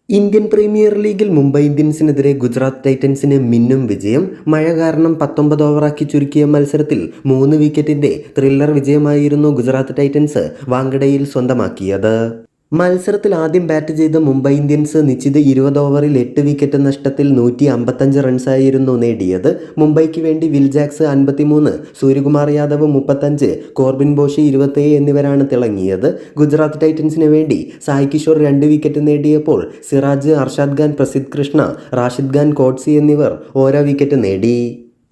Indian premier ലീഗിൽ മുംബൈ ഇന്ത്യൻസിനെതിരെ ഗുജറാത്ത് ടൈറ്റൻസിന് മിന്നും വിജയം. മഴ കാരണം 19 ഓവറാക്കി ചുരുക്കിയ മത്സരത്തിൽ 3 വിക്കറ്റിന്റെ ത്രില്ലർ വിജയമായിരുന്നു ഗുജറാത്ത് ടൈറ്റൻസ് വാങ്കഡയിൽ സ്വന്തമാക്കിയത്. മത്സരത്തിൽ ആദ്യം ബാറ്റ് ചെയ്ത മുംബൈ ഇന്ത്യൻസ് നിശ്ചിത 20 ഓവറിൽ 8 വിക്കറ്റ് നഷ്ടത്തിൽ 155 റൺസായിരുന്നു നേടിയത്. മുംബൈക്ക് വേണ്ടി Will Jacks 53, Suryakumar Yadav 35, Corbin Bosch 27 എന്നിവരാണ് തിളങ്ങിയത്. ഗുജറാത്ത് ടൈറ്റൻസിന് വേണ്ടി സായ് കിഷോർ 2 വിക്കറ്റ് നേടിയപ്പോൾ സിറാജ്, അർഷാദ് ഖാൻ, പ്രസിദ്ധ് കൃഷ്ണ, റാഷിദ് ഖാൻ, കോട്സി എന്നിവർ ഓരോ വിക്കറ്റ് നേടി.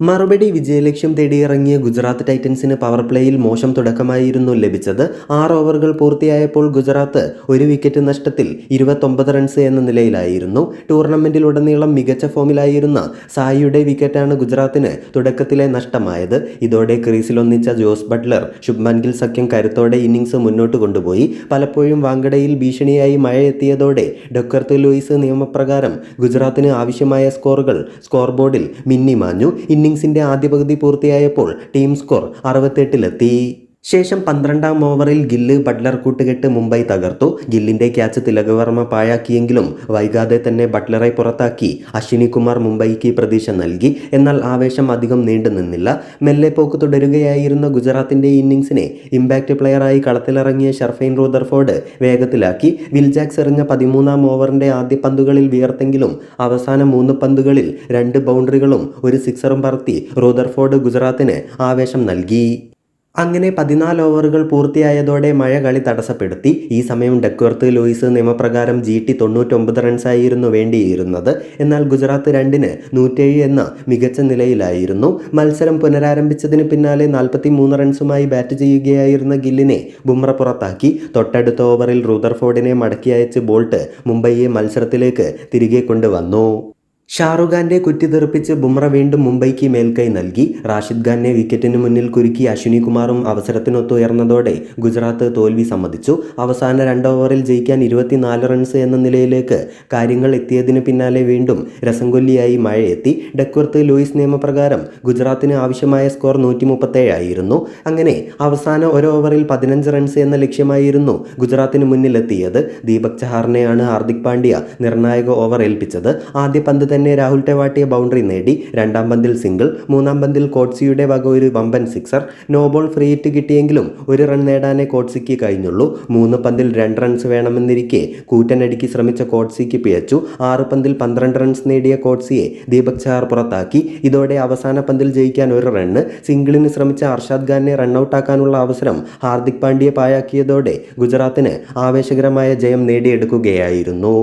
മറുപടി വിജയലക്ഷ്യം തേടിയിറങ്ങിയ ഗുജറാത്ത് ടൈറ്റൻസിന് പവർ പ്ലേയിൽ മോശം തുടക്കമായിരുന്നു ലഭിച്ചത്. 6 ഓവറുകൾ പൂർത്തിയായപ്പോൾ ഗുജറാത്ത് 1 വിക്കറ്റ് നഷ്ടത്തിൽ 29 റൺസ് എന്ന നിലയിലായിരുന്നു. ടൂർണമെന്റിലുടനീളം മികച്ച ഫോമിലായിരുന്ന സായിയുടെ വിക്കറ്റാണ് ഗുജറാത്തിന് തുടക്കത്തിലെ നഷ്ടമായത്. ഇതോടെ ക്രീസിലൊന്നിച്ച ജോസ് ബട്ട്ലർ, ശുഭ്മാൻ ഗിൽ സഖ്യം കരുത്തോടെ ഇന്നിംഗ്സ് മുന്നോട്ട് കൊണ്ടുപോയി. പലപ്പോഴും വാങ്കഡയിൽ ഭീഷണിയായി മഴയെത്തിയതോടെ ഡക്വർത്ത് ലൂയിസ് നിയമപ്രകാരം ഗുജറാത്തിന് ആവശ്യമായ സ്കോറുകൾ സ്കോർ ബോർഡിൽ മിന്നിമാഞ്ഞു. ഇന്നിംഗ്സിന്റെ ആദ്യ പകുതി പൂർത്തിയായപ്പോൾ ടീം സ്കോർ 68-ലെത്തി. ശേഷം 12-ാം ഓവറിൽ ഗില്ല് ബട്ട്ലർ കൂട്ടുകെട്ട് മുംബൈ തകർത്തു. ഗില്ലിന്റെ ക്യാച്ച് തിലകവർമ്മ പാഴാക്കിയെങ്കിലും വൈകാതെ തന്നെ ബട്ട്ലറെ പുറത്താക്കി അശ്വിനി കുമാർ മുംബൈക്ക് പ്രതീക്ഷ നൽകി. എന്നാൽ ആവേശം അധികം നീണ്ടു നിന്നില്ല. മെല്ലെ പോക്ക് തുടരുകയായിരുന്ന ഗുജറാത്തിന്റെ ഇന്നിംഗ്സിനെ ഇമ്പാക്റ്റ് പ്ലെയറായി കളത്തിലിറങ്ങിയ ഷർഫൈൻ റൂദർഫോർഡ് വേഗത്തിലാക്കി. വിൽ ജാക്സ് എറിഞ്ഞ 13-ാം ഓവറിന്റെ ആദ്യ പന്തുകളിൽ വിയർത്തെങ്കിലും അവസാന 3 പന്തുകളിൽ 2 ബൗണ്ടറികളും 1 സിക്സറും പറത്തി റൂദർഫോർഡ് ഗുജറാത്തിന് ആവേശം നൽകി. അങ്ങനെ 14 ഓവറുകൾ പൂർത്തിയായതോടെ മഴ കളി തടസ്സപ്പെടുത്തി. ഈ സമയം ഡക്വർത്ത് ലൂയിസ് നിയമപ്രകാരം GT 99 റൺസായിരുന്നു വേണ്ടിയിരുന്നത്. എന്നാൽ ഗുജറാത്ത് 2-ന് 107 എന്ന മികച്ച നിലയിലായിരുന്നു. മത്സരം പുനരാരംഭിച്ചതിന് പിന്നാലെ 43 റൺസുമായി ബാറ്റ് ചെയ്യുകയായിരുന്ന ഗില്ലിനെ ബുംറ പുറത്താക്കി. തൊട്ടടുത്ത ഓവറിൽ റൂദർഫോർഡിനെ മടക്കി അയച്ച് ബോൾട്ട് മുംബൈയെ മത്സരത്തിലേക്ക് തിരികെ കൊണ്ടുവന്നു. ഷാറുഖ് ഖാന്റെ കുറ്റി തെറിപ്പിച്ച് ബുംറ വീണ്ടും മുംബൈക്ക് മേൽക്കൈ നൽകി. റാഷിദ് ഖാനെ വിക്കറ്റിന് മുന്നിൽ കുരുക്കി അശ്വിനി കുമാറും അവസരത്തിനൊത്തുയർന്നതോടെ ഗുജറാത്ത് തോൽവി സമ്മതിച്ചു. അവസാന 2 ഓവറിൽ ജയിക്കാൻ 24 റൺസ് എന്ന നിലയിലേക്ക് കാര്യങ്ങൾ എത്തിയതിന് പിന്നാലെ വീണ്ടും രസംകൊല്ലിയായി മഴയെത്തി. ഡക്വർത്ത് ലൂയിസ് നിയമപ്രകാരം ഗുജറാത്തിന് ആവശ്യമായ സ്കോർ 137 ആയിരുന്നു. അങ്ങനെ അവസാന 1 ഓവറിൽ 15 റൺസ് എന്ന ലക്ഷ്യമായിരുന്നു ഗുജറാത്തിന് മുന്നിലെത്തിയത്. ദീപക് ചഹാറിനെയാണ് ഹാർദിക് പാണ്ഡ്യ നിർണായക ഓവർ ഏൽപ്പിച്ചത്. ആദ്യ പന്ത് തന്നെ രാഹുൽ ടെവാട്ടിയ ബൗണ്ടറി നേടി. 2-ാം പന്തിൽ സിംഗിൾ, 3-ാം പന്തിൽ കോട്സിയുടെ വക ഒരു വമ്പൻ sixer. No ball free hit കിട്ടിയെങ്കിലും 1 റൺ നേടാനേ കോട്സിക്ക് കഴിഞ്ഞുള്ളൂ. 3 പന്തിൽ 2 റൺസ് വേണമെന്നിരിക്കെ കൂറ്റനടിക്ക് ശ്രമിച്ച കോട്സിക്ക് പിഴച്ചു. 6 പന്തിൽ 12 റൺസ് നേടിയ കോട്സിയെ ദീപക് ചഹാർ പുറത്താക്കി. ഇതോടെ അവസാന പന്തിൽ ജയിക്കാൻ 1 റണ്ണ്. സിംഗിളിന് ശ്രമിച്ച അർഷാദ് ഖാനെ റണ്ണൌട്ടാക്കാനുള്ള അവസരം ഹാർദിക് പാണ്ഡ്യ പാഴാക്കിയതോടെ ഗുജറാത്തിന് ആവേശകരമായ ജയം നേടിയെടുക്കുകയായിരുന്നു.